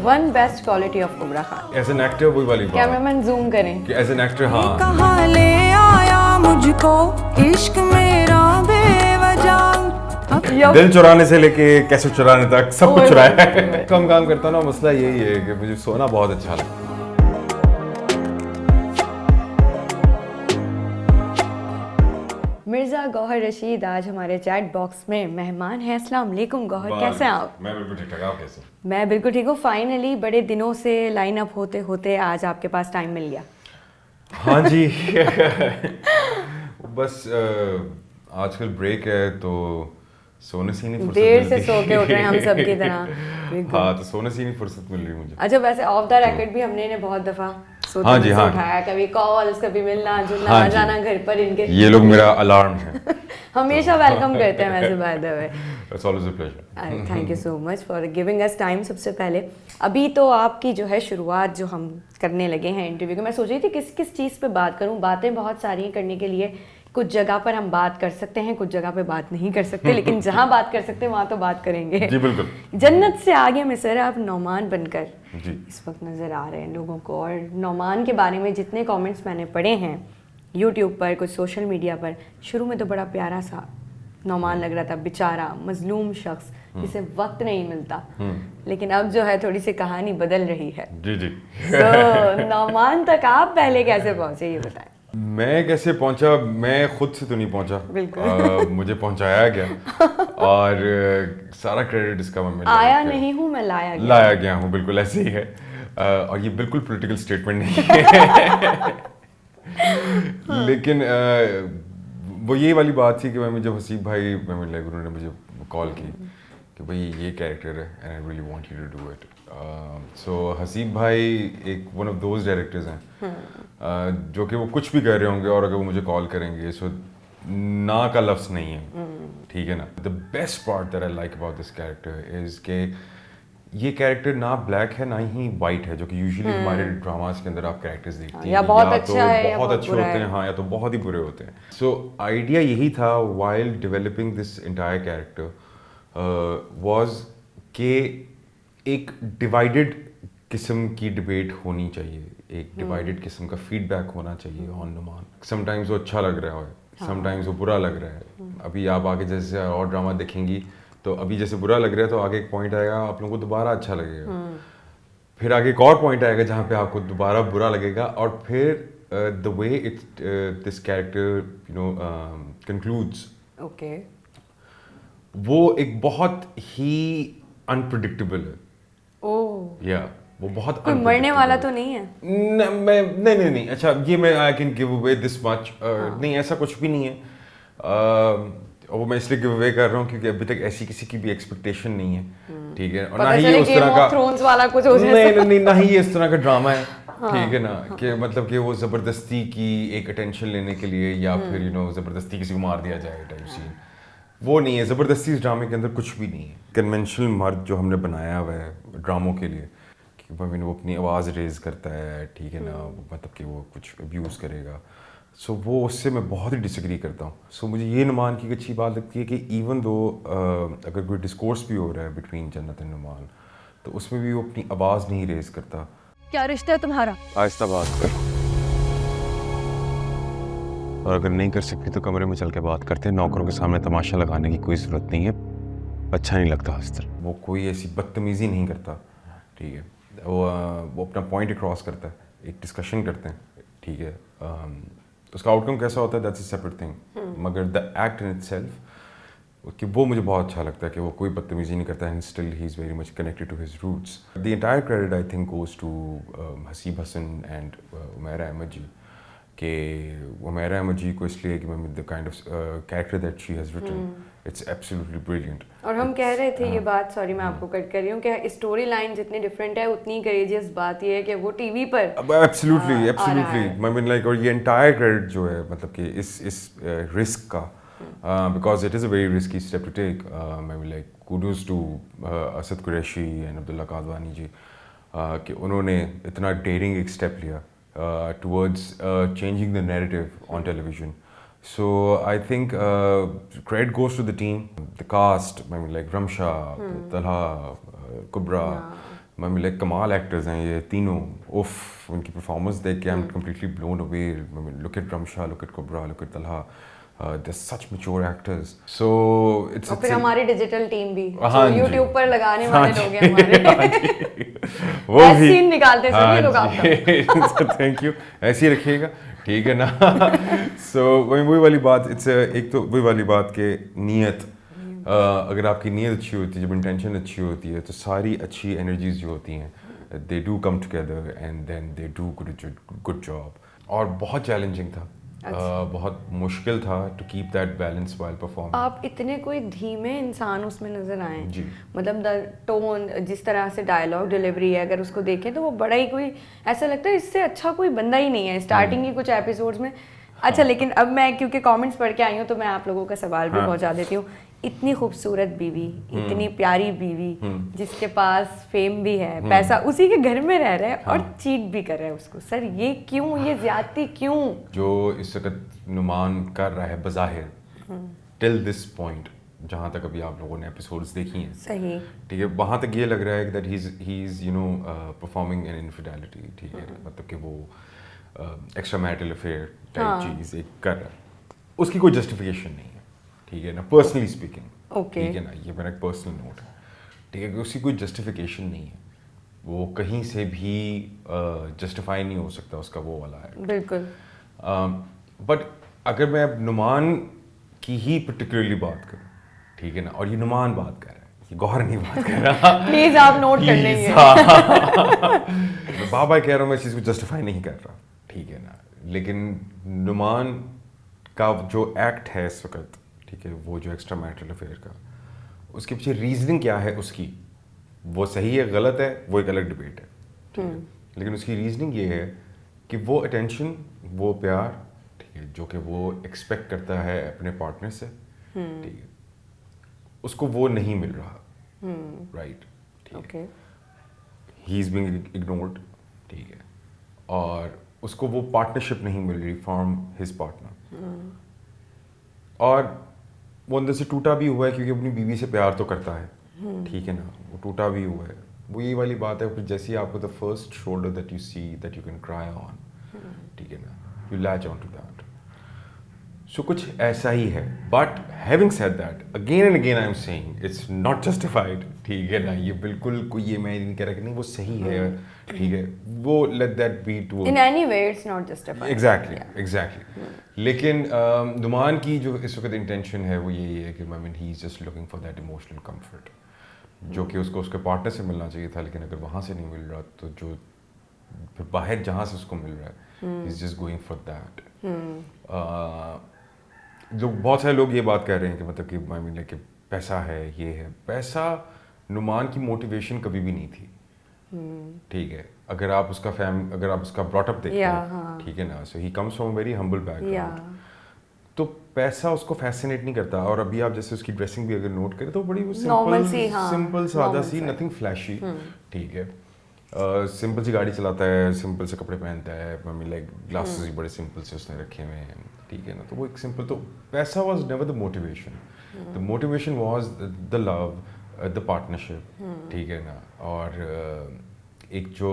One best quality of Kubra Khan? As an actor वही वाली बात कैमरामैन जूम करें कि एज एन एक्टर हाँ कहाँ ले आया मुझको इश्क मेरा बेवजह। दिल चुराने से लेके कैसे चुराने तक सब कुछ चुराया है। कम काम करता हूँ ना, मसला यही है कि मुझे सोना बहुत अच्छा लगता है। मिर्जा गौहर रशीद आज हमारे चैट बॉक्स में मेहमान हैं। अस्सलाम वालेकुम गौहर, कैसे हैं आप? मैं बिल्कुल ठीक ठाक, आप कैसे? मैं बिल्कुल ठीक हूँ। फाइनली बड़े दिनों से लाइन अप होते होते आज आपके पास टाइम मिल गया। हाँ जी बस आजकल ब्रेक है तो सोने से नहीं फुर्सत देर से मिलती। सो के उठ रहे हैं हम सब की तरह। हाँ, तो सोने से नहीं फुर्सत मिल रही मुझे। अच्छा, वैसे ऑफ द रैकेट भी हमने इन्हें बहुत दफा सोते हाँ जी, से हाँ। उठाया, कभी कॉल्स, कभी मिलना जुलना, हाँ आ जी। जाना घर पर इनके। ये लोग मेरा अलार्म है। हमेशा वेलकम करते हैं वैसे by the way. It's always a pleasure. Thank you so much for giving us time. सबसे पहले अभी तो आपकी जो है शुरुआत जो हम करने लगे हैं इंटरव्यू की, मैं सोच रही थी किस किस चीज़ पे बात करूं। बातें बहुत सारी हैं करने के लिए, कुछ जगह पर हम बात कर सकते हैं, कुछ जगह पे बात नहीं कर सकते, लेकिन जहां बात कर सकते हैं वहां तो बात करेंगे। जी बिल्कुल। जन्नत से आगे मिसर आप नौमान बनकर जी। इस वक्त नज़र आ रहे हैं लोगों को, और नौमान के बारे में जितने कमेंट्स मैंने पढ़े हैं यूट्यूब पर, कुछ सोशल मीडिया पर, शुरू में तो बड़ा प्यारा सा नौमान लग रहा था, बेचारा मजलूम शख्स जिसे वक्त नहीं मिलता, लेकिन अब जो है थोड़ी सी कहानी बदल रही है। जी जी। तो नौमान तक आप पहले कैसे पहुंचे ये बताएं। मैं कैसे पहुंचा, मैं खुद से तो नहीं पहुंचा, बिल्कुल। मुझे पहुंचाया गया और सारा क्रेडिट इसका मैं आया नहीं हूँ मैं, लाया गया हूँ, बिल्कुल ऐसे ही है। और ये बिल्कुल पॉलिटिकल स्टेटमेंट नहीं है लेकिन वो ये वाली बात थी कि मैं जब हसीब भाई उन्होंने मुझे कॉल की कि भाई ये कैरेक्टर है and I really want you to do it. So Haseeb भाई एक वन ऑफ दोज डायरेक्टर्स हैं जो कि वो कुछ भी कह रहे होंगे और अगर वो मुझे कॉल करेंगे सो ना का लफ्ज़ नहीं है, ठीक है ना। The best part that I like about this character is के ये कैरेक्टर ना ब्लैक है ना ही वाइट है, जो कि यूजुअली हमारे ड्रामास के अंदर आप कैरेक्टर्स देखते हैं या बहुत तो अच्छा है या बहुत बहुत अच्छे बुरा होते है। हैं, हाँ, या तो बहुत ही बुरे होते हैं। सो आइडिया यही था while developing this entire character was के एक डिवाइडेड किस्म की डिबेट होनी चाहिए, एक डिवाइडेड किस्म का फीडबैक होना चाहिए ऑन नौमान। समटाइम्स वो अच्छा लग रहा है, समटाइम्स वो बुरा लग रहा है। अभी आप आगे जैसे और ड्रामा देखेंगी तो अभी जैसे बुरा लग रहा है तो आगे एक पॉइंट आएगा आप लोगों को दोबारा अच्छा लगेगा, फिर आगे एक और पॉइंट आएगा जहाँ पे आपको दोबारा बुरा लगेगा, और फिर the way it this character you know concludes, okay, वो एक बहुत ही अनप्रिडिक्टेबल है। ओह, या वो बहुत कोई मरने वाला तो नहीं है? नहीं, अच्छा ये मैं I can give away this much, नहीं ऐसा कुछ भी नहीं है। वो मैं इसलिए गिव अवे कर रहा हूँ क्योंकि अभी तक ऐसी किसी की भी एक्सपेक्टेशन नहीं है, ठीक है, और ना ही ये उस तरह का थ्रोन्स वाला कुछ हो जाए। नहीं, ना ही ये इस तरह का ड्रामा है, ठीक है ना, कि मतलब कि वो जबरदस्ती की एक अटेंशन लेने के लिए या फिर यू नो जबरदस्ती किसी को मार दिया जाए टाइप सीन, वो नहीं है। ज़बरदस्ती इस ड्रामे के अंदर कुछ भी नहीं है। कन्वेंशनल मर्द जो हमने बनाया हुआ है ड्रामों के लिए कि भाई वो अपनी आवाज़ रेज़ करता है, ठीक है ना, मतलब कि वो कुछ अब्यूज़ करेगा, सो वो उससे मैं बहुत ही डिसएग्री करता हूँ। सो मुझे ये नुमान की अच्छी बात लगती है कि इवन दो अगर कोई डिस्कोर्स भी हो रहा है बिटवीन जन्नत एंड नुमान तो उसमें भी वो अपनी आवाज़ नहीं रेज़ करता। क्या रिश्ता है तुम्हारा? आहिस्ता बात कर, और अगर नहीं कर सकती तो कमरे में चल के बात करते हैं। नौकरों के सामने तमाशा लगाने की कोई ज़रूरत नहीं है, अच्छा नहीं लगता हस्तर। वो कोई ऐसी बदतमीज़ी नहीं करता, ठीक है, वो अपना पॉइंट क्रॉस करता है, एक डिस्कशन करते हैं, ठीक है, उसका आउटकम कैसा होता है दैट्स अ सेपरेट थिंग, मगर द एक्ट इन इटसेल्फ कि वो मुझे बहुत अच्छा लगता है कि वो कोई बदतमीज़ी नहीं करता है, and still he is very much connected to his roots. The entire credit I think goes to Haseeb Hasan and Umaira Ahmed ji, कि उमैरा अहमद जी को इसलिए कि मैं the kind of character that she has written, it's absolutely brilliant. और हम कह रहे थे ये बात, सॉरी मैं आपको कट कर रही हूँ, कि स्टोरी लाइन जितनी डिफरेंट है उतनी करेजियस बात ये है कि वो टीवी पर एब्सोल्युटली आई मीन लाइक, और ये एंटायर क्रेडिट जो है मतलब कि इस रिस्क का, because it is a very risky step to take, I mean like kudos to Asad Qureshi and Abdullah Kadwani ji कि उन्होंने इतना डेयरिंग एक स्टेप लिया towards changing the narrative on television. So I think credit goes to the team, the cast. I mean, like Ramsha, Talha, Kubra. मैं like कमाल actors हैं ये तीनों, उफ उनकी परफॉर्मेंस देख के I am completely blown away. Look at Ramsha, look at Kubra, look at Talha, they're such mature actors. So it's और फिर हमारी डिजिटल टीम भी हाँ जो जी। YouTube पर लगाने वाले लोग हैं हमारे वो ऐसे भी सीन निकालते हैं सभी लोग आपका। थैंक यू, ऐसे ही रखिएगा, ठीक है ना। सो वही वाली बात, इट्स एक तो वही वाली बात कि नीयत, अगर आपकी नीयत अच्छी होती है, जब इंटेंशन अच्छी होती है, तो सारी अच्छी एनर्जीज जो होती हैं they do come together and then they do good job. और बहुत चैलेंजिंग था, बहुत मुश्किल था to keep that balance while performing. आप इतने कोई धीमे इंसान उसमें नजर आए जी। मतलब द टोन, जिस तरह से डायलॉग डिलीवरी है, अगर उसको देखें तो वो बड़ा ही कोई ऐसा लगता है इससे अच्छा कोई बंदा ही नहीं है स्टार्टिंग की कुछ एपिसोड्स में। अच्छा, लेकिन अब मैं क्योंकि कमेंट्स पढ़ के आई हूँ तो मैं आप लोगों का सवाल भी पहुंचा देती हूँ। इतनी खूबसूरत बीवी, इतनी प्यारी बीवी, जिसके पास फेम भी है, पैसा, उसी के घर में रह रहा है और चीट भी कर रहा है उसको। सर ये क्यों, ये ज्यादती क्यों? जो इस वक्त नुमान कर रहा है बज़ाहिर टिल दिस पॉइंट, जहाँ तक अभी आप लोगों ने एपिसोड्स देखी हैं, सही, ठीक है, वहाँ तक ये लग रहा है that he is you know performing an infidelity, ठीक है, मतलब कि वो एक्स्ट्रा मैरिटल अफेयर टाइप चीज़ एक कर रहा है, उसकी कोई जस्टिफिकेशन नहीं है, ठीक है ना, पर्सनली स्पीकिंग, ठीक है ना, ये मेरा एक पर्सनल नोट है, ठीक है, कि उसकी कोई जस्टिफिकेशन नहीं है, वो कहीं से भी जस्टिफाई नहीं हो सकता उसका वो वाला है, बिल्कुल। बट अगर मैं अब नुमान की ही पर्टिकुलरली बात करूँ, ठीक है ना, और ये नुमान बात कर रहा है, ये गौहर नहीं बात कर रहा, प्लीज आप नोट कर लेंगे। मैं बाबा कह रहा हूँ, मैं इस चीज़ को जस्टिफाई नहीं कर रहा, ठीक है ना, लेकिन नुमान का जो एक्ट है इस वक्त, ठीक है, वो जो एक्स्ट्रा मैरिटल अफेयर का, उसके पीछे रीजनिंग क्या है उसकी, वो सही है गलत है वो एक अलग डिबेट है, ठीक है, लेकिन उसकी रीजनिंग ये है कि वो अटेंशन, वो प्यार, ठीक है, जो कि वो एक्सपेक्ट करता है अपने पार्टनर से, ठीक है, उसको वो नहीं मिल रहा, राइट, ठीक है, ही इज बीइंग इग्नोर्ड, ठीक है, और उसको वो पार्टनरशिप नहीं मिल रही फ्रॉम हिज पार्टनर, और वो अंदर से टूटा भी हुआ है क्योंकि अपनी बीवी से प्यार तो करता है, ठीक है ना, वो टूटा भी हुआ है, वो यही वाली बात है, फिर जैसे ही आपको the first shoulder that you see that you can cry on, ठीक है ना, you latch on to that, so कुछ ऐसा ही है, but having said that again and again I am saying it's not justified, ठीक है ना, ये बिल्कुल कोई ये मैं नहीं कह रहा कि नहीं वो सही है, ठीक है, वो let that be to in any way it's not justified, exactly, लेकिन नुमान की जो इस वक्त इंटेंशन है वो यही है कि I mean he is just looking for that emotional comfort, जो कि उसको उसके पार्टनर से मिलना चाहिए था, लेकिन अगर वहाँ से नहीं मिल रहा तो जो फिर बाहर जहाँ से उसको मिल रहा है is just going for that. जो बहुत सारे लोग ये बात कर रहे हैं कि मतलब कि आई मीन कि पैसा है, ये है, पैसा नुमान की मोटिवेशन कभी भी नहीं थी, ठीक है, अगर आप उसका ब्रॉटअप देखते हैं, ठीक है ना, so he comes from very humble background, तो पैसा उसको फैसिनेट नहीं करता, और अभी आप जैसे उसकी ड्रेसिंग भी अगर नोट करें तो बड़ी सिंपल सादा सी, नथिंग फ्लैशी, ठीक है, सिंपल सी गाड़ी चलाता है, सिंपल से कपड़े पहनता है, मम्मी लाइक ग्लासेस भी बड़े सिंपल से उसने रखे हुए हैं, ठीक है ना, तो वो एक सिंपल, तो पैसा was never the motivation, the motivation was the love, the partnership, ठीक है ना, और एक जो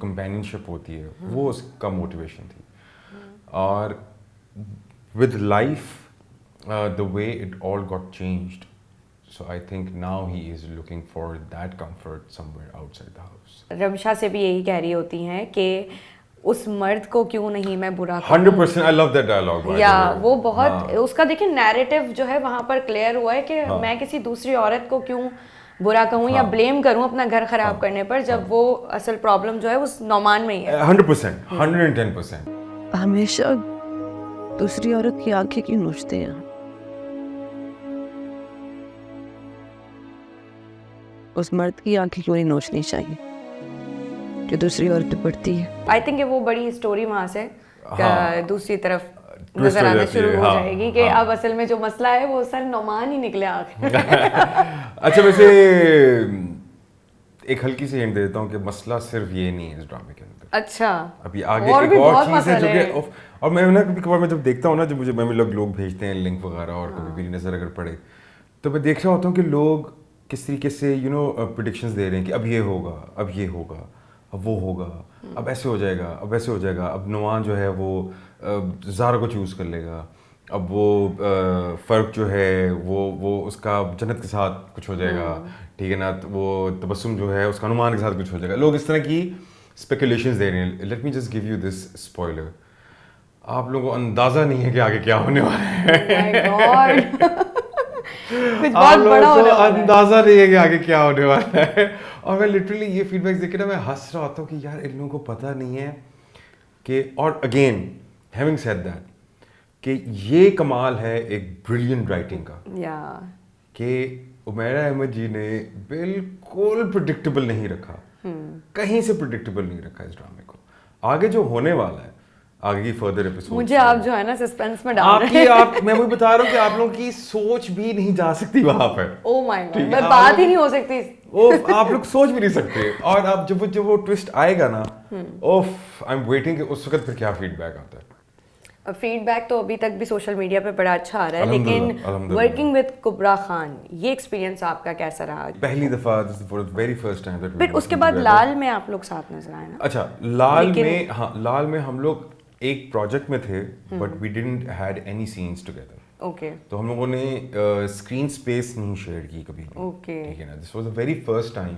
कंपेनियनशिप होती है वो उसका मोटिवेशन थी, और with life the way it all got changed, so I think now he is looking for that comfort somewhere outside the house. Ramsha से भी यही कह रही होती हैं कि उस मर्द को क्यों नहीं मैं बुरा कहूं। 100% I love that dialogue, by या the way. वो बहुत उसका देखिए नैरेटिव जो है वहां पर क्लियर हुआ है कि मैं किसी दूसरी औरत को क्यों बुरा कहूं या ब्लेम करूं अपना घर खराब करने पर, जब वो असल प्रॉब्लम जो है उस नौमान में ही है। 100%, 110%. हमेशा दूसरी औरत की आंखें क्यों नोचते हैं? उस मर्द की आंखें क्यों नहीं नोचनी चाहिए जो दूसरी औरत पे पड़ती है? आई थिंक वो बड़ी स्टोरी वहां से दूसरी तरफ नजर आना शुरू हो जाएगी कि अब असल में जो मसला है वो सर नौमान ही निकले आखिर। अच्छा, वैसे एक हल्की सी हिंट देता हूँ कि मसला सिर्फ ये नहीं है इस ड्रामे के अंदर। अच्छा, अभी आगे और एक भी और बहुत चीज़ है जो मसले कि और मैं ना कभी कभार मैं जब देखता हूँ ना, जब मुझे लोग भेजते हैं लिंक वगैरह और कभी भी नज़र अगर पड़े तो मैं देख रहा होता हूँ कि लोग किस तरीके से प्रेडिक्शंस दे रहे हैं कि अब ये होगा, अब ये होगा, अब वो होगा, अब ऐसे हो जाएगा, अब वैसे हो जाएगा, अब नुमान जो है वो ज़ारा को चूज़ कर लेगा, अब वो फ़र्क जो है वो उसका जन्नत के साथ कुछ हो जाएगा, ठीक है ना, तो वो तबस्सुम जो है उसका नुमान के साथ कुछ हो जाएगा। लोग इस तरह की स्पेकुलेशंस दे रहे हैं। Let me just give you this spoiler, आप लोगों को अंदाज़ा नहीं है कि आगे क्या होने वाला है। Oh my God. कुछ आप बहुत लोगों बड़ा को होने वाला है। अंदाजा नहीं है कि आगे क्या होने वाला है। और मैं लिटरली ये फीडबैक देख के ना मैं हंस रहा होता हूँ कि यार इन लोगों को पता नहीं है कि, और अगेन हैविंग सेड दैट, कि ये कमाल है एक ब्रिलियंट राइटिंग का या कि उमैरा अहमद जी ने बिल्कुल प्रिडिक्टेबल नहीं रखा, कहीं से प्रिडिक्टेबल नहीं रखा इस ड्रामे को। आगे जो होने वाला है, आगे की फर्दर एपिसोड, मुझे आप जो है ना सस्पेंस में डाल रहे आपकी मैं वही बता रहा हूँ कि आप लोगों की सोच भी नहीं जा सकती वहां पर। ओ माय गॉड, ठीक है, मैं आप बात लोग- ही नहीं हो सकती। वो आप लोग सोच भी नहीं सकते। और अब जब वो ट्विस्ट आएगा ना, ओफ आई एम वेटिंग कि उस वक्त फिर क्या फीडबैक आता है। फीडबैक तो अभी तक भी सोशल मीडिया पे बड़ा अच्छा आ रहा है, अल्हम्दुलिल्लाह, लेकिन अल्हम्दुलिल्लाह। वर्किंग विद कुबरा खान, ये एक्सपीरियंस आपका कैसा रहा? पहली दफा, this is for the very first time that फिर उसके बाद लाल में आप लोग साथ नजर आए ना? अच्छा, लाल लेकिन- में, हाँ, लाल में हम लोग एक प्रोजेक्ट में थे, but we didn't had any scenes together. Okay तो हम लोगों ने स्क्रीन स्पेस नहीं शेयर की कभी भी। Okay. ठीक है ना, this was the very first time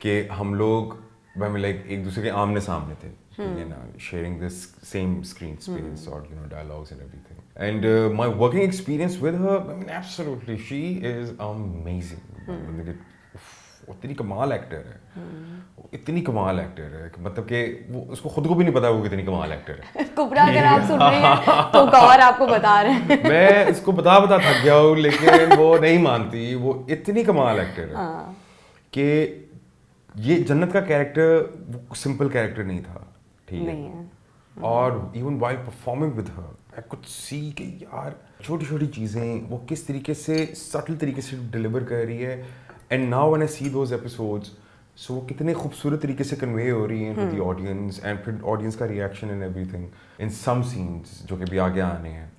कि हम लोग लाइक एक दूसरे के आमने सामने थे, ठीक है ना, sharing this same screen space और dialogues and everything. And my working experience with her, I mean absolutely she is amazing. मतलब वो इतनी कमाल एक्टर है, वो इतनी कमाल एक्टर है कि मतलब कि वो उसको खुद को भी नहीं पता वो कितनी कमाल एक्टर है। कुबरा, अगर आप सुन रहे हैं तो गौर आपको बता रहे हैं। मैं इसको बता थक गया हूँ, लेकिन वो नहीं मानती, वो इतनी कमाल एक्टर है कि ये जन्नत का कैरेक्टर वो सिंपल कैरेक्टर नहीं था, ठीक नहीं है। है। और even while performing with her I could see कि यार छोटी छोटी चीज़ें वो किस तरीके से सटल तरीके से डिलीवर कर रही है। And now when I see those episodes, so वो कितने खूबसूरत तरीके से कन्वे हो रही हैं टू द ऑडियंस, एंड फिर ऑडियंस का reaction and everything in some scenes जो कि भी आगे आने हैं।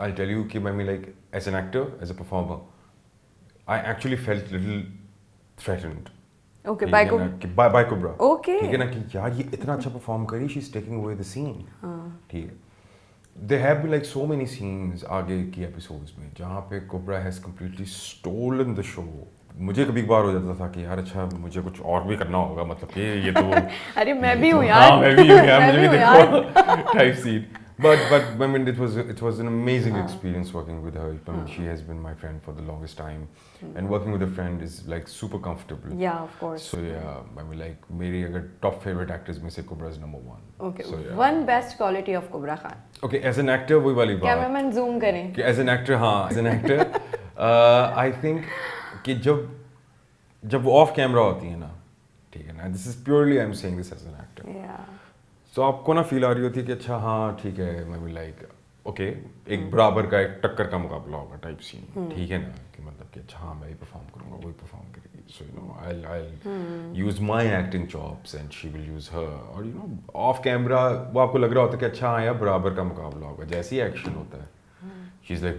आई टेल यू कि मैं like as an actor, as a performer, I actually felt little threatened. Okay, ठीक बाय है को ना, कि बाय कुबरा, Okay. ठीक है ना, कि यार ये इतना अच्छा परफॉर्म करी, she is taking away the scene, ठीक है। There have been like so many scenes आगे की एपिसोड्स में जहाँ पे कुबरा has completely stolen the show। मुझे कभी कभार हो जाता था कि यार अच्छा मुझे कुछ और भी करना होगा, मतलब कि ये तो अरे मैं भी हूँ यार। हाँ मैं भी हूँ यार, मैं मुझे भी भी हूँ देखो type scene. But I mean it was an amazing experience working with her. I mean she has been my friend for the longest time, and working with a friend is like super comfortable. या of course. So yeah, I mean like मेरी अगर top favorite actors में से Kubra is number one. Okay, So yeah. One best quality of Kubra Khan. Okay, as an actor वही वाली बात cameraman zoom करें। कि एज एन एक्टर, हाँ as an actor I think कि जब वो ऑफ कैमरा होती है ना, ठीक है ना, this is purely I am saying this as an actor, या तो आपको ना फील आ रही होती है कि अच्छा हाँ ठीक है, मैं भी लाइक ओके एक बराबर का एक टक्कर का मुकाबला होगा टाइप सीन, ठीक है ना, कि मतलब कि अच्छा हाँ मैं ही परफॉर्म करूँगा, वही परफॉर्म करेगी, so you know I use my acting chops and she will use her. और यू नो ऑफ कैमरा वो आपको लग रहा होता है कि अच्छा हाँ यार बराबर का मुकाबला होगा, जैसे ही एक्शन होता है she is like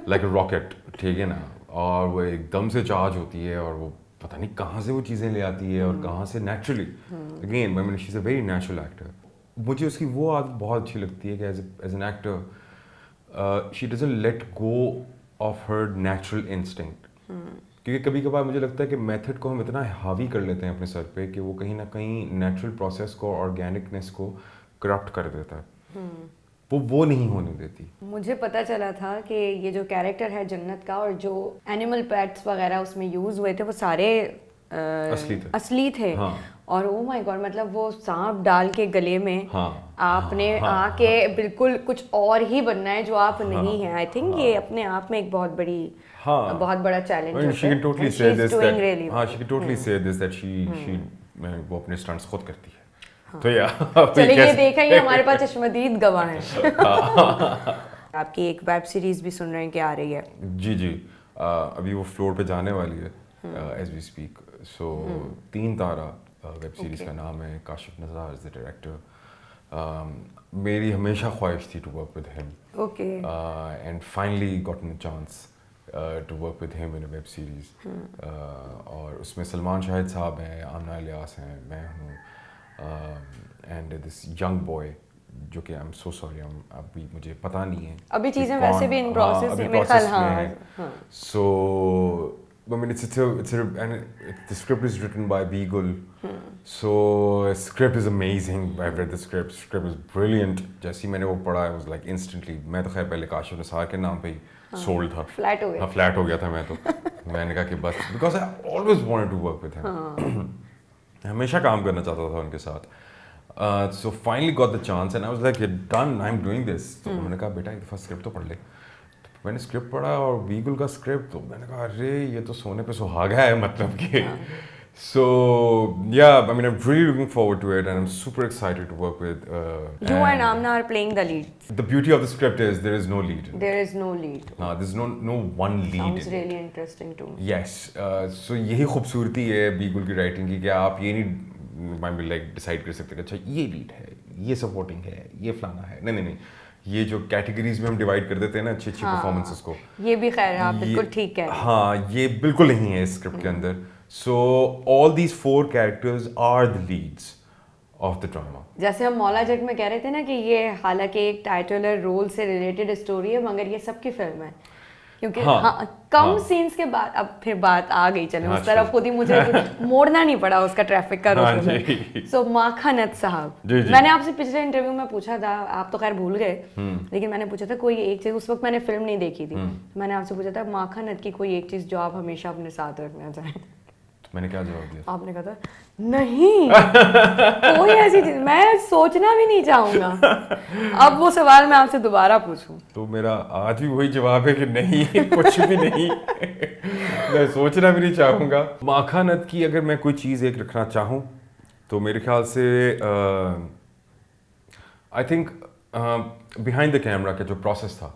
like a rocket, ठीक है ना, और वो एकदम से चार्ज होती है और वो पता नहीं कहाँ से वो चीज़ें ले आती है और कहाँ से naturally, again I mean she is a very natural actor. मुझे उसकी वो आदत बहुत अच्छी लगती है कि as an actor she doesn't let go of her natural instinct, क्योंकि कभी कभार मुझे लगता है कि मेथड को हम इतना हावी कर लेते हैं अपने सर पे कि वो कहीं ना कहीं नेचुरल प्रोसेस को, ऑर्गेनिकनेस को करप्ट कर देता है, वो नहीं होने देती। मुझे पता चला था कि ये जो कैरेक्टर है जन्नत का और जो एनिमल पेट्स वगैरह उसमें यूज हुए थे वो सारे असली थे। हाँ। और ओ माय गॉड, मतलब वो सांप डाल के गले में हाँ, आपने हाँ, आके बिल्कुल कुछ और ही बनना है जो आप नहीं हैं। आई थिंक हाँ, ये अपने आप में एक बहुत बड़ी हाँ, बहुत बड़ा challenge I mean, she can totally say this that हाँ, she can totally say this that she वो अपने स्टंट्स खुद करती है। तो यार चलिए ये देखा ही हमारे पास चश्मदीद गवाह हैं। आपकी एक वेब सीरीज भी सुन रहे हैं कि आ रही है। जी जी, अभी वो फ्लोर पे जाने वाली है as we speak. So 3 Tara web series का नाम है, Kashif Nazar is the director. मेरी हमेशा ख्वाहिश थी to work with him, okay, and finally gotten a chance to work with him in a web series. और उसमें सलमान शाहिद साहब हैं, आमना इलियास हैं, मैं हूँ, and this young boy जो कि I'm so sorry, अभी मुझे पता नहीं है अभी कि चीज़ें कौन- वैसे भी in process अभी है, मेरे ख्याल, process में हाँ, है। हाँ। So I mean, the script is written by Beagle. So script is amazing. I've read the script. Script is brilliant. जैसे ही मैंने वो पढ़ा, I was like instantly. मैं तो खैर पहले काशिफ निसार के नाम पे ही sold था. Flat हो गया। हाँ, flat हो गया था मैं तो. मैंने कहा कि बस because I always wanted to work with him. हमेशा काम करना चाहता था उनके साथ. So finally got the chance and I was like, "You're done. I'm doing this." तो मैंने कहा बेटा एक दफ़ा स्क्रिप्ट तो पढ़ ले. मैंने स्क्रिप्ट पढ़ा और बीगल का स्क्रिप्ट, तो मैंने कहा अरे ये तो सोने पे सुहागा है, मतलब कि so yeah, I mean I'm really looking forward to it and I'm super excited to work with You and Amna are playing the lead. the beauty of the script is there is no lead in it. There is no lead. There's no one lead Sounds in it. really interesting too. Yes, so यही खूबसूरती है beagle की writing की कि आप ये नहीं like decide कर सकते कि अच्छा ये लीड है, ये सपोर्टिंग है, ये फलाना है, नहीं, ये जो कैटेगरीज में हम डिवाइड कर देते हैं ना अच्छी परफॉर्मेंसेस को, ये भी खैर आप बिल्कुल ये- ठीक कह रहे हैं। हाँ, ये बिल्कुल नहीं है इस स्क्रिप्ट के अंदर. So all these 4 characters are the leads of the drama. जैसे हम मौला जट में कह रहे थे ना कि ये हालांकि एक टाइटलर रोल से रिलेटेड स्टोरी है, मगर ये सबकी फिल्म है, क्योंकि कम सीन्स के बाद अब फिर बात आ गई, चलो उस तरफ खुद ही मुझे मोड़ना नहीं पड़ा उसका ट्रैफिक का रुख. सो माखानत साहब, मैंने आपसे पिछले इंटरव्यू में पूछा था, आप तो खैर भूल गए, लेकिन मैंने पूछा था कोई एक चीज, उस वक्त मैंने फिल्म नहीं देखी थी, मैंने आपसे पूछा था माखानत की कोई एक चीज जो आप हमेशा अपने साथ रखना चाहें. मैंने क्या जवाब दिया? आपने कहा था नहीं कोई ऐसी चीज मैं सोचना भी नहीं चाहूंगा. अब वो सवाल मैं आपसे दोबारा पूछूं तो मेरा आज भी वही जवाब है कि नहीं, कुछ भी नहीं. मैं सोचना भी नहीं चाहूँगा. माखानत की अगर मैं कोई चीज़ एक रखना चाहूँ तो मेरे ख्याल से I think behind the camera का जो प्रोसेस था,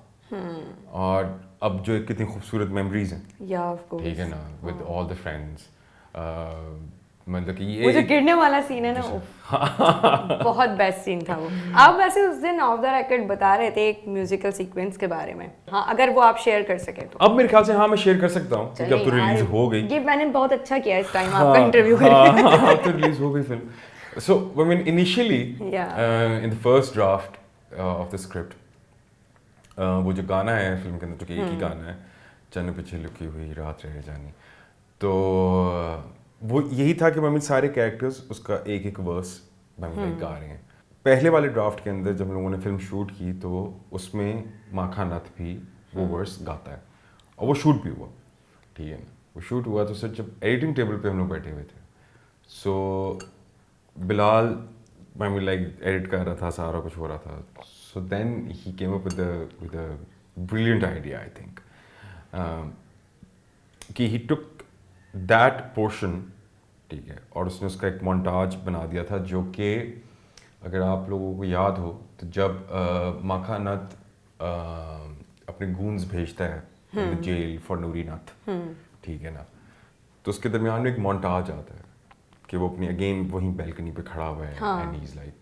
और अब जो कितनी खूबसूरत मेमोरीज हैं, या ऑफ कोर्स, ठीक है ना, विद ऑल द फ्रेंड्स. मतलब कि वो जो ये गिरने वाला सीन है ना, बहुत बेस्ट सीन था वो. आप वैसे उस दिन ऑफ द रिकॉर्ड बता रहे थे एक म्यूजिकल सीक्वेंस के बारे में, हाँ, अगर वो आप शेयर कर सके तो. अब मेरे ख्याल से हाँ मैं शेयर कर सकता हूँ क्योंकि अब तो रिलीज हो गई. ये मैंने बहुत अच्छा किया इस टाइम आपका इंटरव्यू करके. हाँ, तो रिलीज हो गई film. So I mean initially in the first draft of the script, वो जो गाना है फिल्म के अंदर, जो कि एक ही गाना है, चन्न पीछे लुकी हुई रात रह जानी, तो वो यही था कि मम्मी सारे कैरेक्टर्स उसका एक एक वर्स मम्मी गा रहे हैं. पहले वाले ड्राफ्ट के अंदर जब हम लोगों ने फिल्म शूट की तो उसमें माखानत भी वो वर्स गाता है, और वो शूट भी हुआ, ठीक है ना. वो शूट हुआ तो सर जब एडिटिंग टेबल पे हम लोग बैठे हुए थे, so Bilal mummy like edit कर रहा था, सारा कुछ हो रहा था. So then he came up with a brilliant idea, I think, कि ही टुक दैट पोर्शन, ठीक है, और उसने उसका एक मोन्टाज बना दिया था, जो कि अगर आप लोगों को याद हो तो जब माखानत अपने गूंज भेजता है जेल फॉर नूरीनाथ, ठीक है ना, तो उसके दरमियान में एक मोन्टाज आता है कि वो अपनी अगेन वहीं बैल्कनी पे खड़ा हुआ है, एंड ही इज लाइक,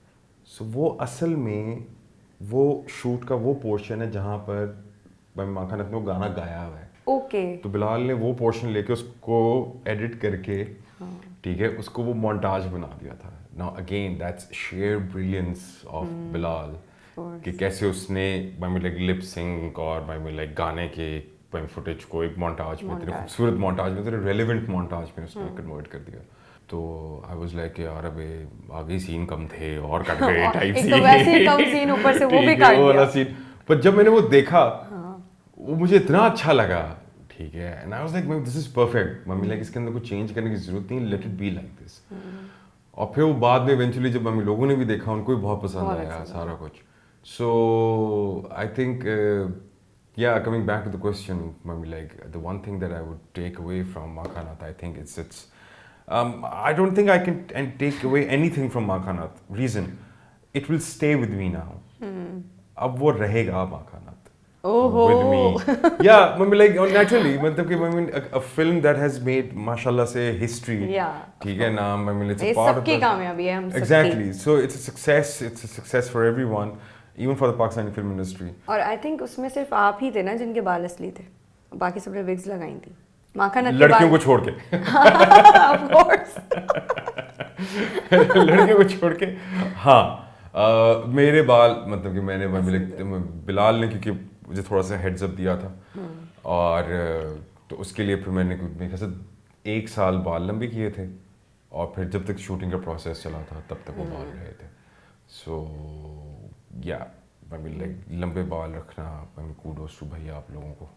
सो वो असल में वो शूट का वो पोर्शन है जहाँ पर माखानत ने वो गाना गाया हुआ है. ओके. तो बिलाल ने वो पोर्शन लेके उसको एडिट करके, ठीक है, उसको वो मोन्टाज बना दिया था. Now again that's share brilliance of Bilal, कि कैसे उसने लाइक लिप सिंक और लाइक गाने के फुटेज को एक मोन्टाज में, इतने खूबसूरत मोन्टाज में, इतने रेलेवेंट मोन्टाज में उसने कन्वर्ट कर दिया. तो आई वाज लाइक यार अबे आगे सीन कम थे और कट गए टाइप एक तो वैसे ही कम सीन, ऊपर से वो भी काट दिया सीन. पर जब मैंने वो देखा, वो मुझे इतना अच्छा लगा, ठीक है, and I was like this is perfect. Mummy like इसके अंदर कुछ चेंज करने की जरूरत नहीं, let it be like this. और फिर वो बाद में इवेंचुअली जब मम्मी लोगों ने भी देखा, उनको भी बहुत पसंद आया सारा कुछ. So I think yeah, coming back to the question, maybe like the one thing that I would take away from Makanat, I think it's I don't think I can take away anything from Makanat. Reason, it will stay with me now. अब वो रहेगा Makanat with me. Yeah, maybe like naturally, मतलब कि I mean a film that has made माशाल्लाह से history. Yeah. ठीक है ना, I mean it's a ये part of सबकी the कामयाबी है, हम सबकी. Exactly. So it's a success. It's a success for everyone. Even for the Pakistani film industry. और आई थिंक उसमें सिर्फ आप ही थे ना जिनके बाल असली थे. बाकी सबने विग्स लगाई थी। माखन अत्ते लड़कियों को छोड़ के ऑफ कोर्स। लड़कियों को छोड़ के हाँ। मेरे बाल मतलब कि मैंने बिलाल ने क्योंकि मुझे थोड़ा सा हेड्स अप दिया था और तो उसके लिए फिर मैंने मेरे ख्याल से 1 साल बाल लंबे किए थे और फिर जब तक शूटिंग का प्रोसेस चला था तब तक वो बाल रहे थे। सो या लाइक लंबे बाल रखना कूडोस टू भैया आप लोगों को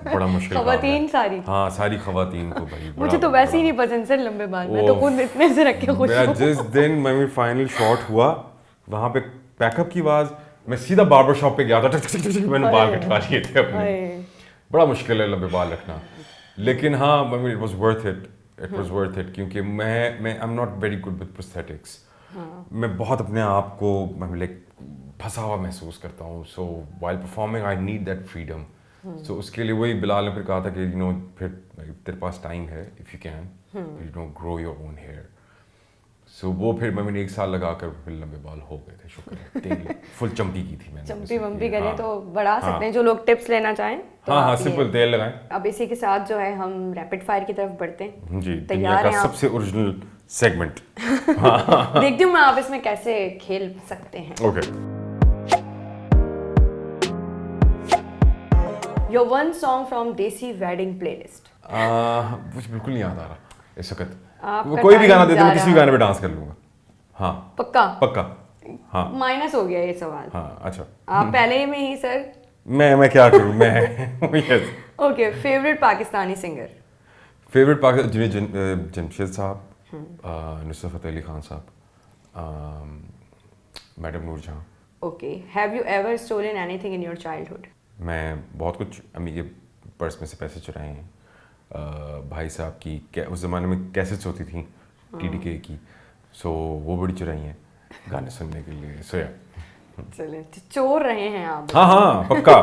बड़ा मुश्किल काम है। खवातीन सारी, हाँ सारी खवातीन को भाई मुझे तो वैसे ही नहीं पसंद सर लंबे बाल, मैं तो खुद इतने से रख के खुश मेरा हूँ। जिस दिन मेरा फाइनल शॉट हुआ वहाँ पे पैकअप की आवाज़, मैं सीधा बार्बर शॉप पे गया था, टक टक टक टक मैंने बाल कटवा लिए थे अपने। बड़ा मुश्किल है लंबे बाल रखना, लेकिन हाँ इट वाज वर्थ इट, क्योंकि मैं I am not very good with prosthetics. मैं बहुत अपने आप को लाइक फंसा हुआ महसूस करता हूँ। So while performing I need that freedom. So उसके लिए वही बिलाल ने फिर कहा था कि यू नो फिर तेरे पास टाइम है, if you can you know grow your own hair. So वो फिर मैंने 1 साल लगा कर फिर लंबे बाल हो गए थे, शुक्र है। तेल फुल चम्पी की थी मैंने, चम्पी वम्पी करें हाँ। तो बढ़ा सकते हैं जो लोग टिप्स लेना चाहें तो हाँ हाँ आप ये- सिंपल तेल लगाएं। अब इसी के साथ जो है हम रैपिड फायर की तरफ बढ़ते हैं। जी, दुनिया तैयार का हैं आप? सबसे ओरिजिनल सेगमेंट। देखती हूँ मैं आप इसमें कैसे खेल सकते हैं। Okay. Your one song from देसी वेडिंग प्लेलिस्ट। मुझे बिल्कुल नहीं याद आ रहा इस वक्त। आपका कोई भी गाना time दे दो, जा मैं किसी भी रहा गाने पे डांस कर लूंगा। हाँ पक्का? पक्का। हाँ माइनस हो गया ये सवाल। हाँ अच्छा। आप पहले में ही सर। मैं क्या करूँ मैं yes. Okay, favourite Pakistani singer? Favourite Pakistan Jamshed sahab, Nusrat Fateh Ali Khan sahab, madam Noorjahan. Okay, have you ever stolen anything in your childhood? मैं बहुत कुछ अम्मी के पर्स में से पैसे चुराए हैं। भाई साहब की उस ज़माने में कैसेट्स होती थी TDK की, सो वो बड़ी चुराई हैं गाने सुनने के लिए। सो या चले चोर रहे हैं आप। हाँ हाँ पक्का।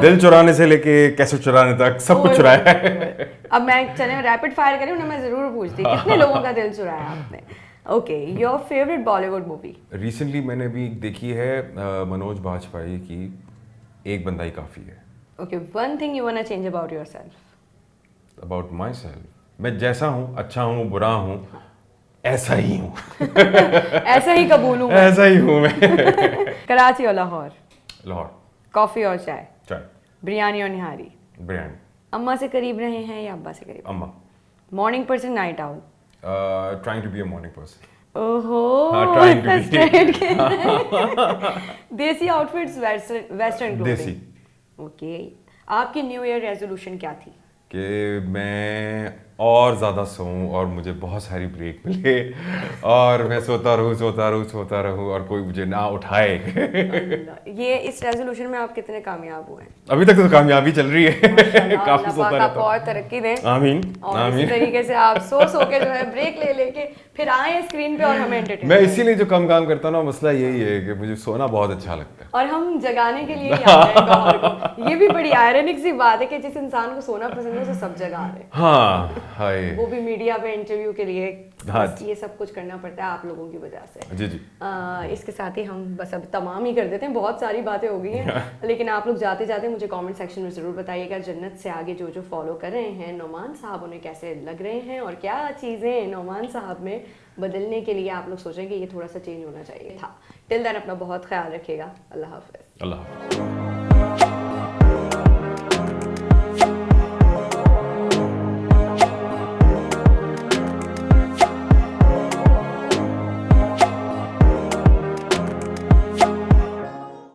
दिल चुराने से लेके कैसेट चुराने तक सब कुछ चुराया है। अब मैं चले रैपिड फायर करूँ ना, मैं जरूर पूछती कितने लोगों का दिल चुराया आपने। Okay, your favourite Bollywood movie? Recently मैंने भी देखी है मनोज बाजपेयी की एक बंदा ही काफ़ी है। Okay, one thing you want to change about yourself? About my self, मैं जैसा हूँ, अच्छा हूँ बुरा हूँ, ऐसा ही हूँ। ऐसा ही कबूल हूँ मैं। ऐसा ही हूँ मैं। कराची और लाहौर? लाहौर। कॉफी और चाय? चाय। बिरयानी और निहारी? बिरयानी। अम्मा से करीब रहे हैं या अब्बा से करीब? अम्मा। Morning person, night owl? Trying to be a morning person. ओहो, हाँ, trying to be. straight के- desi outfits, western desi. Okay, आपकी न्यू ईयर रेजोल्यूशन क्या थी? कि मैं और ज़्यादा सोऊं और मुझे बहुत सारी ब्रेक मिले और मैं सोता रहूं और कोई मुझे ना उठाए। ये इस रेजोल्यूशन में आप कितने कामयाब हुए हैं? अभी तक तो कामयाबी चल रही है। माशाल्लाह, काफी अल्लाह सोता पाक रहता आपको हूं। और तरक्की दें। आमीन और इसी आमीन। तरीके से आप सो के जो है ब्रेक ले लेके फिर आए स्क्रीन पे और हमें एंटरटेन मैं इसीलिए जो कम काम करता हूँ ना, मसला यही है कि मुझे सोना बहुत अच्छा लगता है। और हम जगाने के लिए ही आ रहे हैं गौहर को। ये भी बड़ी आयरनिक सी बात है कि जिस इंसान को सोना पसंद है उसे सब जगा रहे हैं। हाँ हाय। वो भी मीडिया पे इंटरव्यू के लिए। हाँ। बस ये सब कुछ करना पड़ता है आप लोगों की वजह से। जी जी। इसके साथ ही हम बस अब तमाम ही कर देते हैं, बहुत सारी बातें हो गई हैं। लेकिन आप लोग जाते जाते मुझे कमेंट सेक्शन में ज़रूर बताइएगा जन्नत से आगे जो जो फॉलो कर रहे हैं नोमान साहब उन्हें कैसे लग रहे हैं और क्या चीज़ें नोमान साहब में बदलने के लिए आप लोग सोचें कि ये थोड़ा सा चेंज होना चाहिए था। टिल देन अपना बहुत ख्याल रखिएगा। अल्लाह हाफ़िज़। अल्लाह हाफ़िज़।